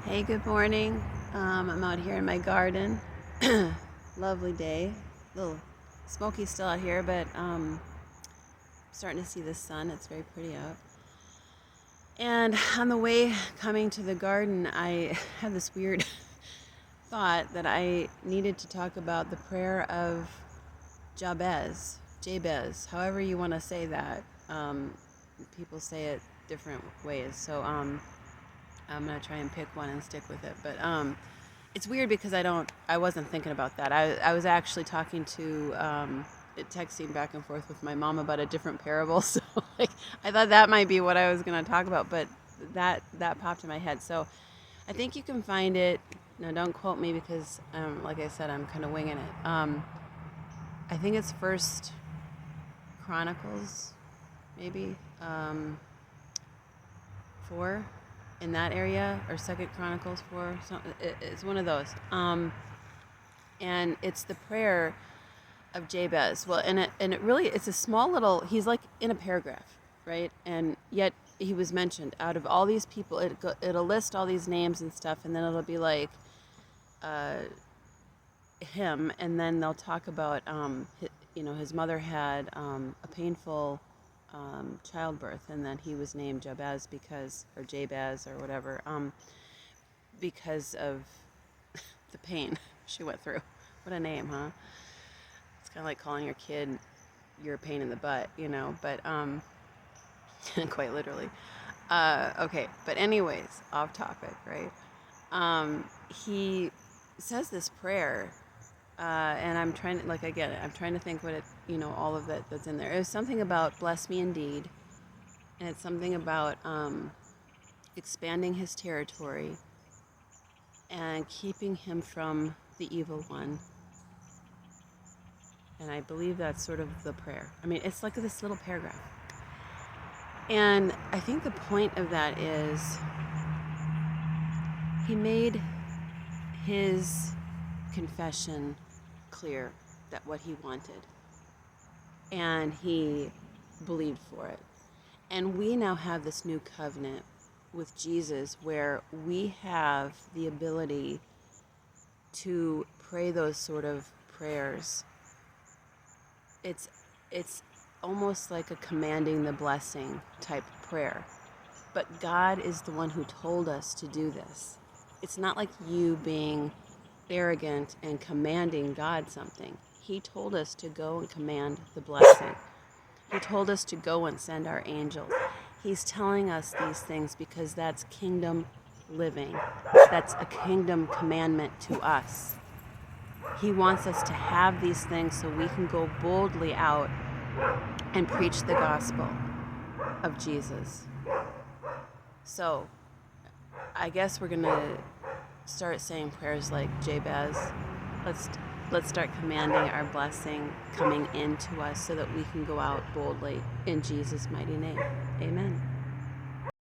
Hey, good morning. I'm out here in my garden. Lovely day. A little smoky still out here, but starting to see the sun. It's very pretty out. And on the way coming to the garden, I had this weird thought that I needed to talk about the prayer of Jabez, however you want to say that. People say it different ways. So I'm gonna try and pick one and stick with it. But it's weird because I wasn't thinking about that. I was actually talking to texting back and forth with my mom about a different parable. So like I thought that might be what I was gonna talk about, but that popped in my head. So I think you can find it. Now don't quote me because like I said, I'm kind of winging it. I think it's First Chronicles, maybe 4 in that area, or Second Chronicles 4. It's one of those. And it's the prayer of Jabez. Well, and it really, it's a small little. He's like in a paragraph, right? And yet he was mentioned out of all these people. It'll list all these names and stuff, and then it'll be like him, and then they'll talk about his mother had a painful childbirth, and then he was named Jabez or Jabez or whatever, because of the pain she went through. What a name, huh? It's kind of like calling your kid your pain in the butt, but quite literally. Okay, but anyways, off topic, right? He says this prayer, and I'm trying to, I'm trying to think what it, all of that's in there. It was something about bless me indeed, and it's something about expanding his territory and keeping him from the evil one. And I believe that's sort of the prayer. I mean, it's like this little paragraph. And I think the point of that is he made his confession clear that what he wanted. And he believed for it. And we now have this new covenant with Jesus where we have the ability to pray those sort of prayers. It's almost like a commanding the blessing type prayer. But God is the one who told us to do this. It's not like you being arrogant and commanding God something. He told us to go and command the blessing. He told us to go and send our angels. He's telling us these things because that's kingdom living. That's a kingdom commandment to us. He wants us to have these things so we can go boldly out and preach the gospel of Jesus. So, I guess we're going to start saying prayers like Jabez. Let's start commanding our blessing coming into us so that we can go out boldly in Jesus' mighty name. Amen.